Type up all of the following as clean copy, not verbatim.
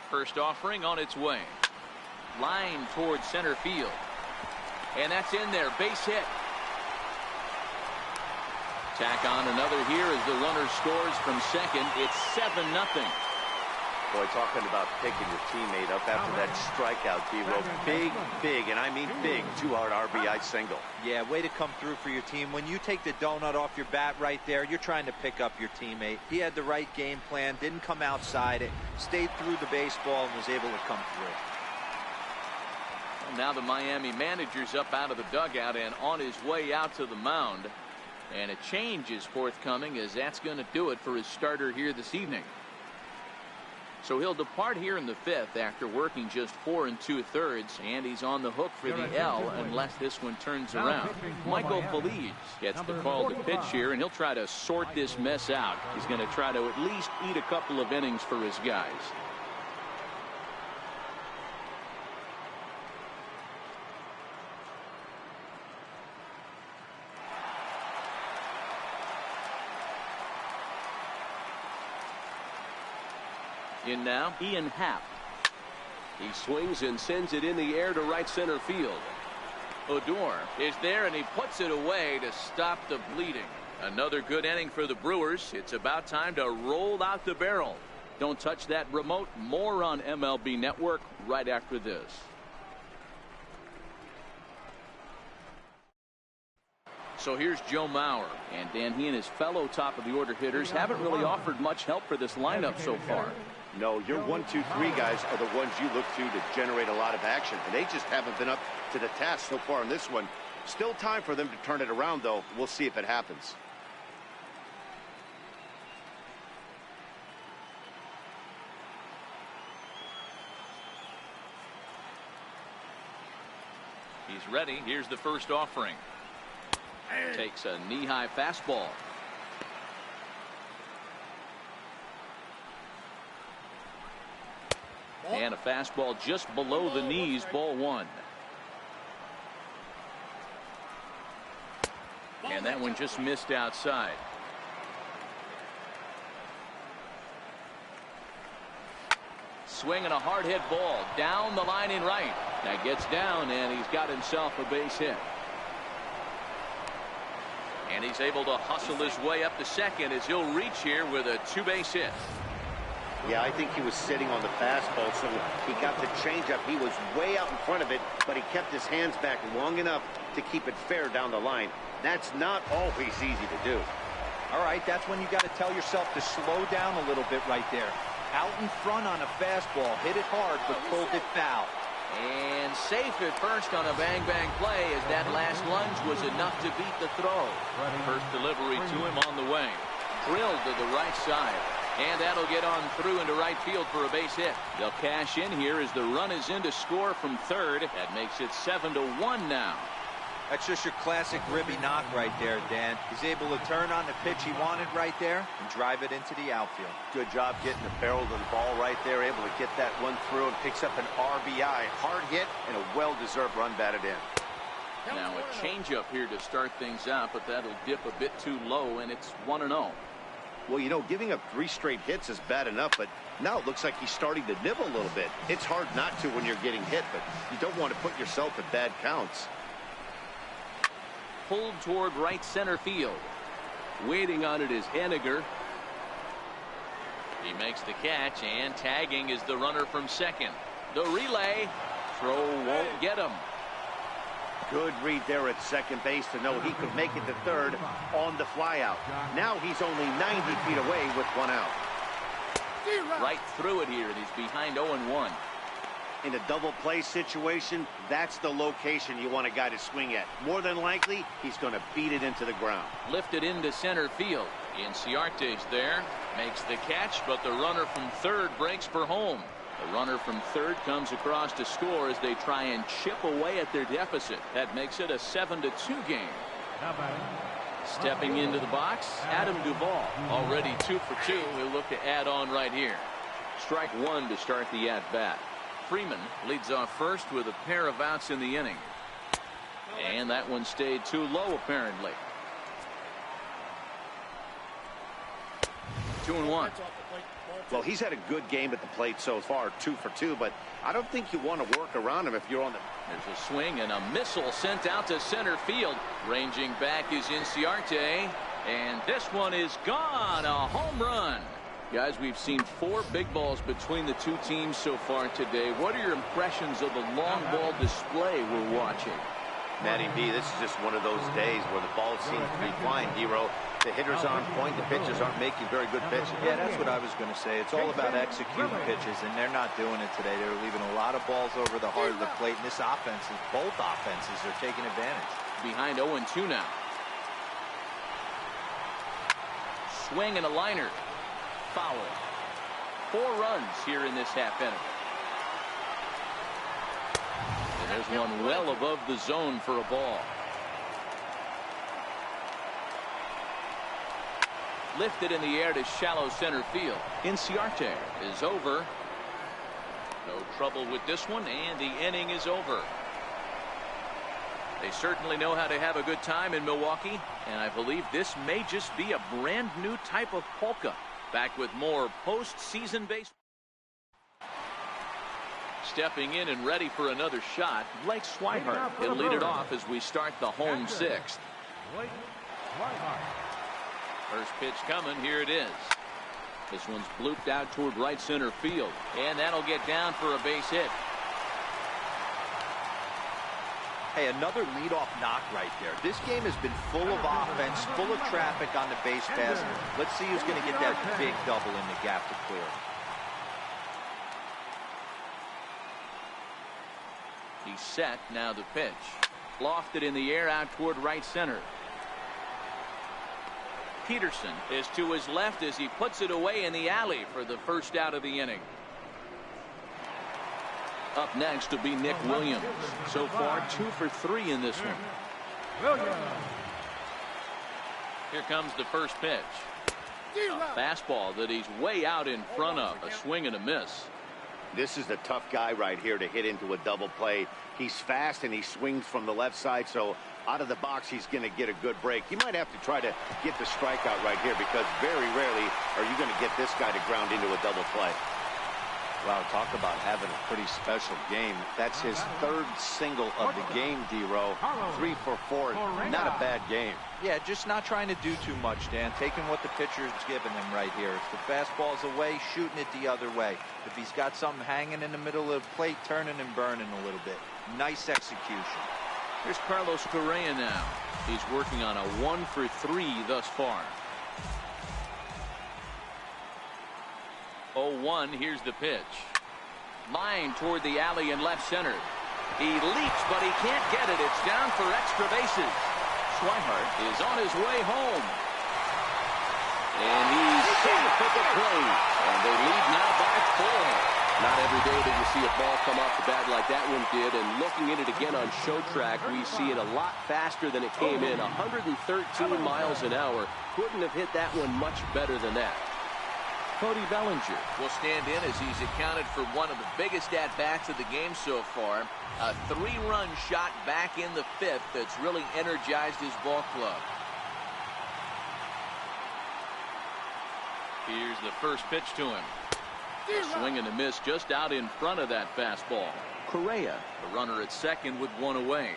First offering on its way. Line towards center field. And that's in there. Base hit. Tack on another here as the runner scores from second. It's 7-0. Boy, talking about picking your teammate up after that strikeout, D-Row. Big, and I mean big, 2-out RBI single. Yeah, way to come through for your team. When you take the donut off your bat right there, you're trying to pick up your teammate. He had the right game plan, didn't come outside it, stayed through the baseball, and was able to come through. Well, now the Miami manager's up out of the dugout and on his way out to the mound. And a change is forthcoming, as that's going to do it for his starter here this evening. So he'll depart here in the fifth after working just 4 2/3, and he's on the hook for the L unless this one turns around. Michael Feliz gets the call to pitch here, and he'll try to sort this mess out. He's going to try to at least eat a couple of innings for his guys. In now, Ian Happ. He swings and sends it in the air to right center field. Odor is there, and he puts it away to stop the bleeding. Another good inning for the Brewers. It's about time to roll out the barrel. Don't touch that remote. More on MLB Network right after this. So here's Joe Mauer, and Dan, he and his fellow top of the order hitters haven't really offered much help for this lineup so far. No, your 1, 2, 3 guys are the ones you look to generate a lot of action, and they just haven't been up to the task so far in this one. Still time for them to turn it around, though. We'll see if it happens. He's ready. Here's the first offering. Takes a knee-high fastball. And a fastball just below the knees, ball one. And that one just missed outside. Swinging a hard hit ball down the line in right. That gets down, and he's got himself a base hit. And he's able to hustle his way up to second as he'll reach here with a 2-base hit. Yeah, I think he was sitting on the fastball, so he got the changeup. He was way out in front of it, but he kept his hands back long enough to keep it fair down the line. That's not always easy to do. All right, that's when you got to tell yourself to slow down a little bit right there. Out in front on a fastball, hit it hard, but pulled it foul. And safe at first on a bang-bang play, as that last lunge was enough to beat the throw. First delivery to him on the way. Drilled to the right side. And that'll get on through into right field for a base hit. They'll cash in here as the run is in to score from third. That makes it 7-1 now. That's just your classic ribby knock right there, Dan. He's able to turn on the pitch he wanted right there and drive it into the outfield. Good job getting the barrel to the ball right there, able to get that one through, and picks up an RBI. Hard hit and a well-deserved run batted in. Now a changeup here to start things out, but that'll dip a bit too low, and it's 1-0. Well, you know, giving up 3 straight hits is bad enough, but now it looks like he's starting to nibble a little bit. It's hard not to when you're getting hit, but you don't want to put yourself at bad counts. Pulled toward right center field. Waiting on it is Henniger. He makes the catch, and tagging is the runner from second. The relay. Throw won't get him. Good read there at second base to know he could make it to third on the flyout. Now he's only 90 feet away with 1 out. Right through it here, and he's behind 0-1. In a double play situation, that's the location you want a guy to swing at. More than likely, he's going to beat it into the ground. Lifted into center field. Inciarte's there. Makes the catch, but the runner from third breaks for home. The runner from third comes across to score as they try and chip away at their deficit. That makes it a 7-2 game. Stepping into the box, Adam Duvall. Already 2 for 2. He'll look to add on right here. Strike one to start the at-bat. Freeman leads off first with a pair of outs in the inning. And that one stayed too low, apparently. 2-1. Well, he's had a good game at the plate so far, 2 for 2, but I don't think you want to work around him if you're on the... There's a swing and a missile sent out to center field. Ranging back is Inciarte, and this one is gone. A home run. Guys, we've seen 4 big balls between the two teams so far today. What are your impressions of the long ball display we're watching? Matty B, this is just one of those days where the ball seems to be flying, Hero. The hitters are on point. The pitchers aren't making very good pitches. Yeah, that's what I was going to say. It's all about executing pitches, and they're not doing it today. They're leaving a lot of balls over the heart of the plate, and this offense, both offenses are taking advantage. Behind 0-2 now. Swing and a liner. Foul. 4 runs here in this half inning. And there's one well above the zone for a ball. Lifted in the air to shallow center field. Inciarte is over. No trouble with this one, and the inning is over. They certainly know how to have a good time in Milwaukee, and I believe this may just be a brand new type of polka. Back with more postseason baseball. Stepping in and ready for another shot, Blake Swihart. He'll lead it off as we start the home 6th. First pitch coming. Here it is. This one's blooped out toward right center field, and that'll get down for a base hit. Hey, another leadoff knock right there. This game has been full of offense, full of traffic on the base pass. Let's see who's going to get that big double in the gap to clear. He's set. Now the pitch. Lofted in the air out toward right center. Peterson is to his left as he puts it away in the alley for the first out of the inning. Up next to be Nick Williams. So far 2 for 3 in this one. Here comes the first pitch. A fastball that he's way out in front of. A swing and a miss. This is the tough guy right here to hit into a double play. He's fast and he swings from the left side, so out of the box he's going to get a good break. You might have to try to get the strikeout right here, because very rarely are you going to get this guy to ground into a double play. Wow, talk about having a pretty special game. That's his 3rd single of the game, D-Row. 3 for 4. Not a bad game. Yeah, just not trying to do too much, Dan. Taking what the pitcher's giving him right here. If the fastball's away, shooting it the other way. If he's got something hanging in the middle of the plate, turning and burning a little bit. Nice execution. Here's Carlos Correa now. He's working on a 1 for 3 thus far. 0-1. Here's the pitch. Line toward the alley in left center. He leaps, but he can't get it. It's down for extra bases. Swihart is on his way home. And he's safe at the plate. And they lead now by 4. Not every day that you see a ball come off the bat like that one did. And looking at it again on show track, we see it a lot faster than it came in. 113 miles an hour. Couldn't have hit that one much better than that. Cody Bellinger will stand in as he's accounted for one of the biggest at-bats of the game so far. A 3-run shot back in the 5th that's really energized his ball club. Here's the first pitch to him. A swing and a miss just out in front of that fastball. Correa, the runner at second with 1 away.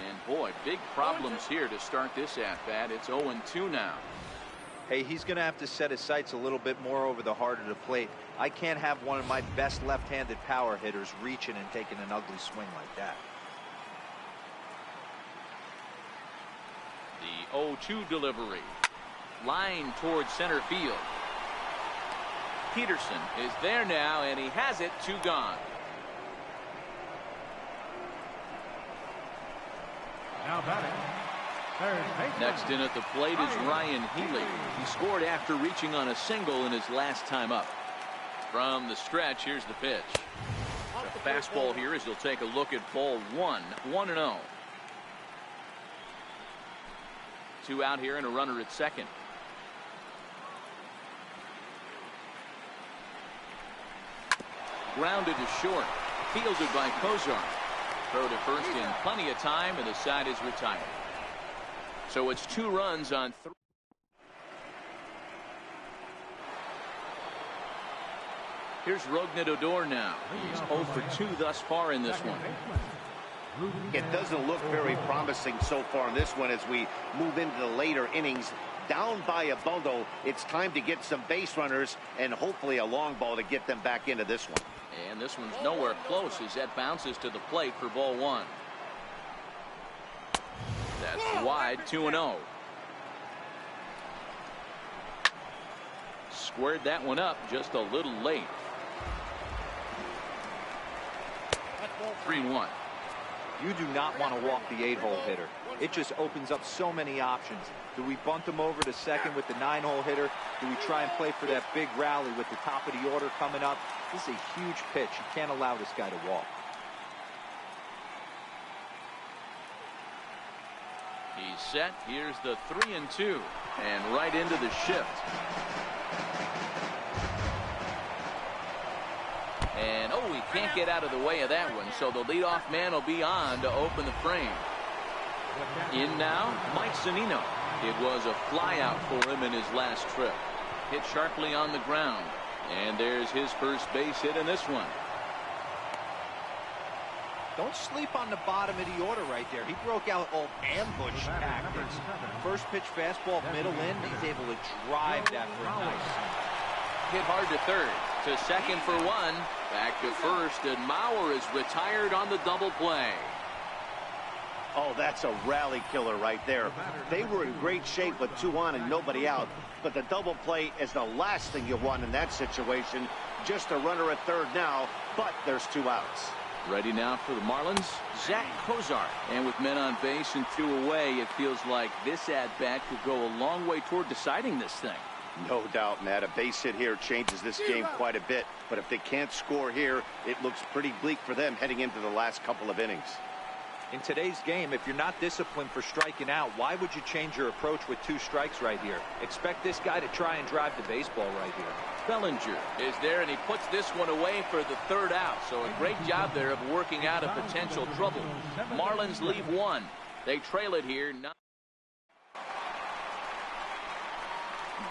And boy, big problems here to start this at-bat. It's 0-2 now. Hey, he's going to have to set his sights a little bit more over the heart of the plate. I can't have one of my best left-handed power hitters reaching and taking an ugly swing like that. The 0-2 delivery. Line towards center field. Peterson is there now, and he has it. 2 gone. Now batting. Next in at the plate is Ryan Healy. He scored after reaching on a single in his last time up. From the stretch, here's the pitch. The fastball here as he'll take a look at ball 1. 1-0. 2 out here and a runner at second. Grounded to short. Fielded by Kozar. Throw to first in plenty of time, and the side is retired. So it's 2 runs on 3. Here's Rognadodor now. He's 0 for 2 thus far in this one. It doesn't look very promising so far in this one as we move into the later innings. Down by a bundle, it's time to get some base runners and hopefully a long ball to get them back into this one. And this one's nowhere close as that bounces to the plate for ball 1. That's wide, 2-0. Squared that one up just a little late. 3-1. You do not want to walk the 8-hole hitter. It just opens up so many options. Do we bunt him over to second with the 9-hole hitter? Do we try and play for that big rally with the top of the order coming up? This is a huge pitch. You can't allow this guy to walk. He's set. Here's the 3-2. And right into the shift. And, oh, he can't get out of the way of that one, so the leadoff man will be on to open the frame. In now, Mike Zunino. It was a flyout for him in his last trip. Hit sharply on the ground. And there's his first base hit in this one. Don't sleep on the bottom of the order right there. He broke out all ambush tactics. First pitch fastball, middle in. He's able to drive that for a nice. Hit hard to third. To second for 1. Back to first, and Mauer is retired on the double play. Oh, that's a rally killer right there. They were in great shape with 2 on and nobody out, but the double play is the last thing you want in that situation. Just a runner at third now, but there's 2 outs. Ready now for the Marlins, Zach Kozar. And with men on base and 2 away, it feels like this at-bat could go a long way toward deciding this thing. No doubt, Matt. A base hit here changes this game quite a bit. But if they can't score here, it looks pretty bleak for them heading into the last couple of innings. In today's game, if you're not disciplined for striking out, why would you change your approach with 2 strikes right here? Expect this guy to try and drive the baseball right here. Bellinger is there, and he puts this one away for the 3rd out. So a great job there of working out a potential trouble. Marlins leave 1. They trail it here.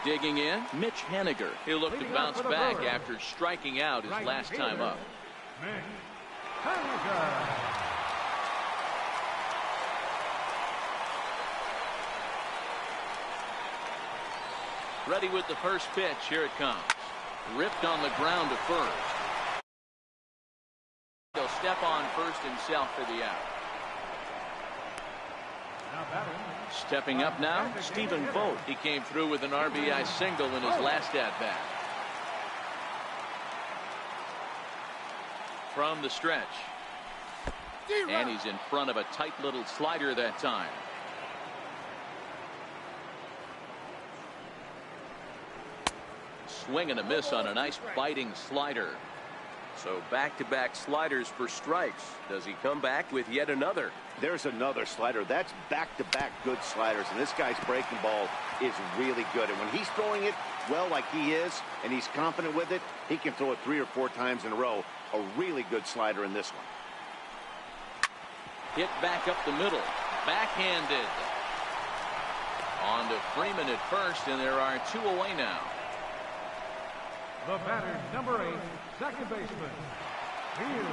Digging in, Mitch Haniger. He'll look to bounce back after striking out his last time up. Ready with the first pitch. Here it comes. Ripped on the ground to first. He'll step on first himself for the out. Stepping up now, Stephen Vogt. He came through with an RBI single in his last at-bat. From the stretch. And he's in front of a tight little slider that time. Swing and a miss on a nice biting slider. So back-to-back sliders for strikes. Does he come back with yet another? There's another slider. That's back-to-back good sliders, and this guy's breaking ball is really good. And when he's throwing it well like he is, and he's confident with it, he can throw it 3 or 4 times in a row. A really good slider in this one. Hit back up the middle. Backhanded. On to Freeman at first, and there are 2 away now. The batter, number 8, second baseman, Ian.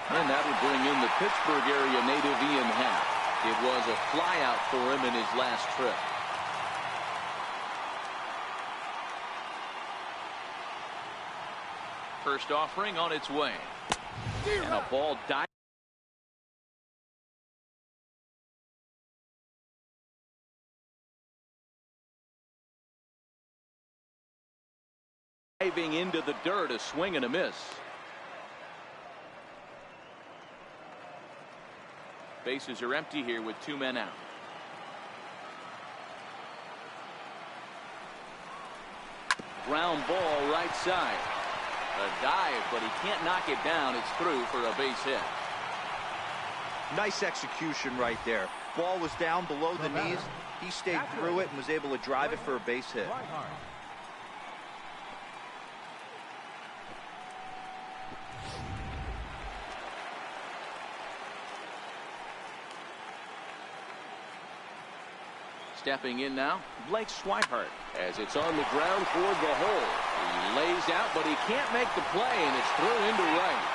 And that will bring in the Pittsburgh area native Ian Happ. It was a flyout for him in his last trip. First offering on its way. And a ball diving into the dirt, a swing and a miss. Bases are empty here with 2 men out. Ground ball right side. A dive, but he can't knock it down. It's through for a base hit. Nice execution right there. Ball was down below the knees. He stayed through it and was able to drive it for a base hit. Stepping in now, Blake Swihart. As it's on the ground toward the hole. He lays out, but he can't make the play, and it's thrown into right.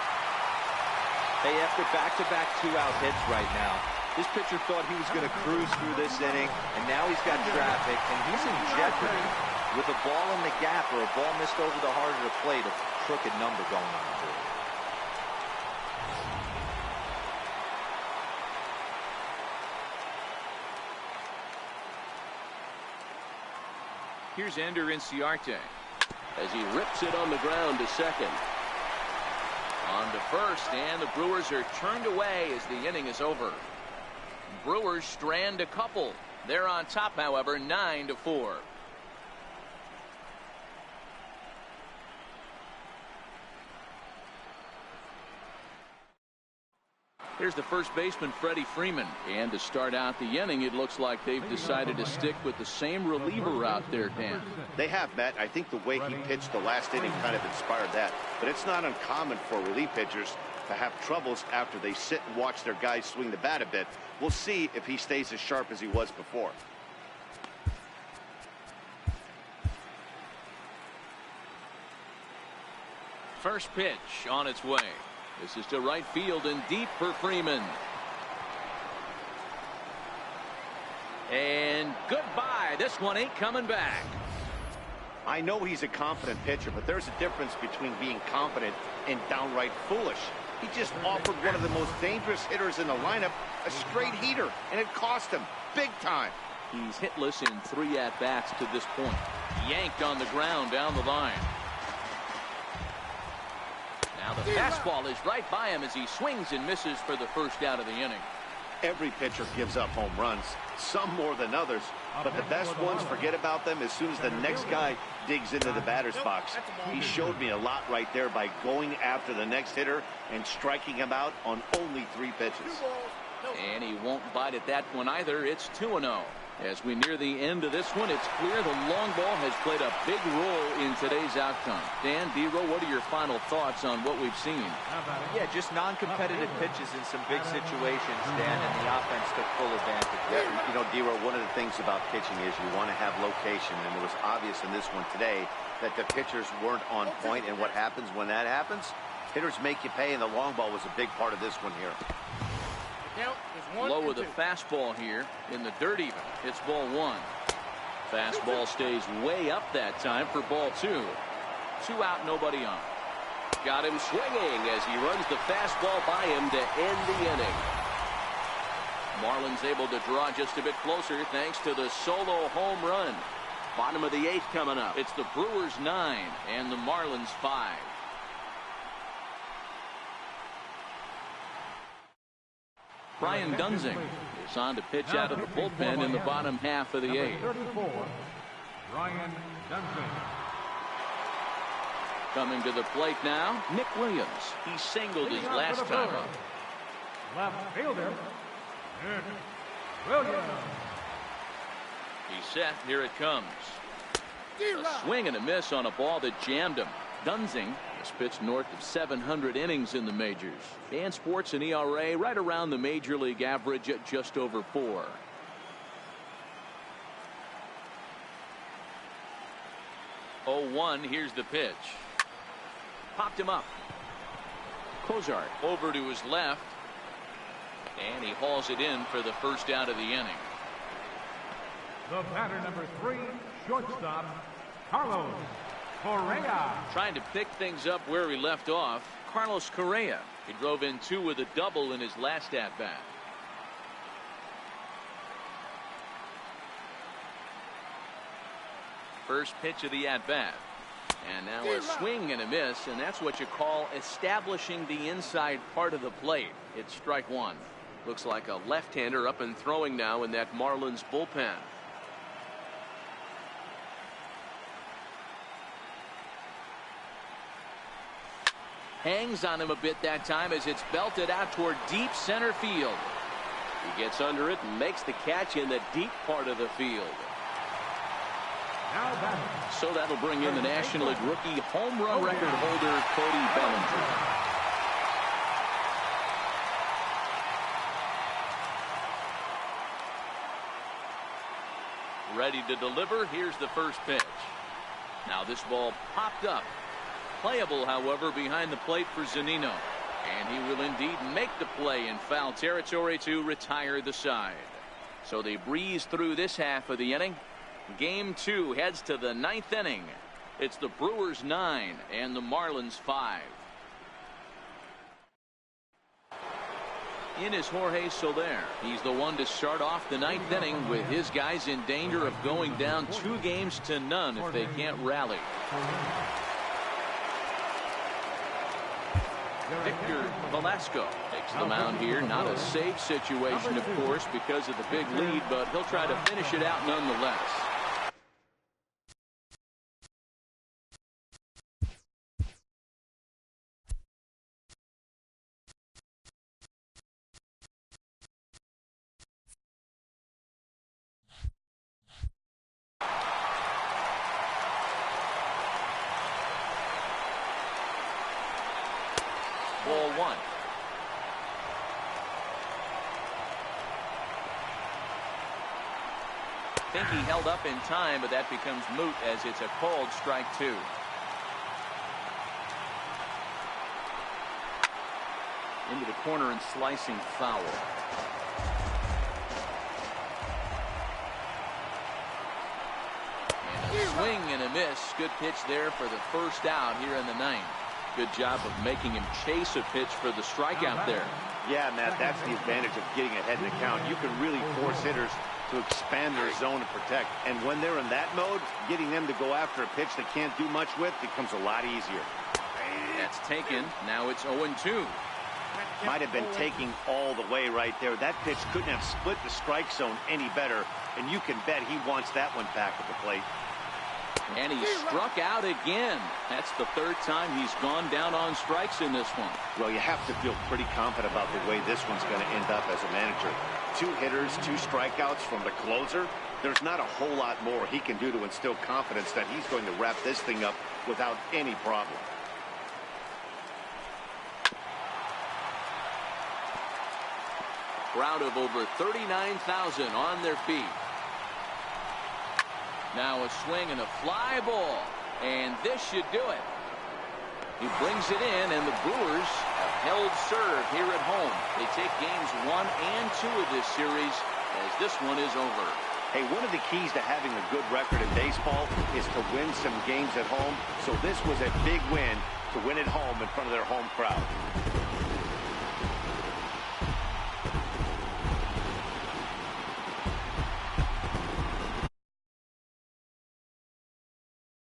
Hey, after back-to-back two-out hits right now, this pitcher thought he was going to cruise through this inning, and now he's got traffic, and he's in jeopardy with a ball in the gap or a ball missed over the heart of the plate, a crooked number going on to it. Here's Ender Inciarte. As he rips it on the ground to second. On to first, and the Brewers are turned away as the inning is over. Brewers strand a couple. They're on top, however, 9-4. Here's the first baseman, Freddie Freeman. And to start out the inning, it looks like they've decided to stick with the same reliever out there, Dan. They have, Matt. I think the way he pitched the last inning kind of inspired that. But it's not uncommon for relief pitchers to have troubles after they sit and watch their guys swing the bat a bit. We'll see if he stays as sharp as he was before. First pitch on its way. This is to right field and deep for Freeman. And goodbye. This one ain't coming back. I know he's a confident pitcher, but there's a difference between being confident and downright foolish. He just offered one of the most dangerous hitters in the lineup a straight heater, and it cost him big time. He's hitless in 3 at-bats to this point. Yanked on the ground down the line. Now the fastball is right by him as he swings and misses for the first out of the inning. Every pitcher gives up home runs, some more than others, but the best ones forget about them as soon as the next guy digs into the batter's box. He showed me a lot right there by going after the next hitter and striking him out on only 3 pitches. And he won't bite at that one either. It's 2-0. As we near the end of this one, it's clear the long ball has played a big role in today's outcome. Dan, D-Row, what are your final thoughts on what we've seen? Yeah, just non-competitive pitches in some big situations, Dan, and the offense took full advantage. Yeah, you know, D-Row, one of the things about pitching is you want to have location, and it was obvious in this one today that the pitchers weren't on point, and what happens when that happens? Hitters make you pay, and the long ball was a big part of this one here. Low with a fastball here in the dirt even. It's ball 1. Fastball stays way up that time for ball 2. 2 out, nobody on. Got him swinging as he runs the fastball by him to end the inning. Marlins able to draw just a bit closer thanks to the solo home run. Bottom of the 8th coming up. It's the Brewers 9 and the Marlins 5. Brian Dunsing is on to pitch out of the bullpen in the bottom half of the 8th. 34, Brian Dunsing. Coming to the plate now, Nick Williams. He singled his last time up. Left fielder, Nick Williams. He's set. Here it comes. A swing and a miss on a ball that jammed him. Dunsing has pitched north of 700 innings in the majors and sports an ERA right around the major league average at just over 4. Oh, 1. Here's the pitch. Popped him up. Cozart over to his left, and he hauls it in for the first out of the inning. The batter, number 3, shortstop, Carlos Correa. Trying to pick things up where he left off, Carlos Correa. He drove in 2 with a double in his last at-bat. First pitch of the at-bat. And now a swing and a miss, and that's what you call establishing the inside part of the plate. It's strike 1. Looks like a left-hander up and throwing now in that Marlins bullpen. Hangs on him a bit that time as it's belted out toward deep center field. He gets under it and makes the catch in the deep part of the field. So that'll bring in the National League rookie home run record holder Cody Bellinger. Ready to deliver. Here's the first pitch. Now this ball popped up. Playable, however, behind the plate for Zunino. And he will indeed make the play in foul territory to retire the side. So they breeze through this half of the inning. Game 2 heads to the 9th inning. It's the Brewers 9 and the Marlins 5. In is Jorge Soler. He's the one to start off the 9th inning with his guys in danger of going down 2-0 if they can't rally. Victor Velasco takes the mound here. Not a safe situation, of course, because of the big lead, but he'll try to finish it out nonetheless. Ball 1. I think he held up in time, but that becomes moot as it's a called strike 2. Into the corner and slicing foul. And a swing and a miss. Good pitch there for the first out here in the 9th. Good job of making him chase a pitch for the strikeout there. Yeah, Matt, that's the advantage of getting ahead in the count. You can really force hitters to expand their zone and protect. And when they're in that mode, getting them to go after a pitch they can't do much with becomes a lot easier. That's taken. Now it's 0-2. Might have been taking all the way right there. That pitch couldn't have split the strike zone any better. And you can bet he wants that one back at the plate. And he struck out again. That's the 3rd time he's gone down on strikes in this one. Well, you have to feel pretty confident about the way this one's going to end up as a manager. 2 hitters, 2 strikeouts from the closer. There's not a whole lot more he can do to instill confidence that he's going to wrap this thing up without any problem. Crowd of over 39,000 on their feet. Now a swing and a fly ball, and this should do it. He brings it in, and the Brewers have held serve here at home. They take games 1 and 2 of this series as this one is over. Hey, one of the keys to having a good record in baseball is to win some games at home. So this was a big win to win at home in front of their home crowd.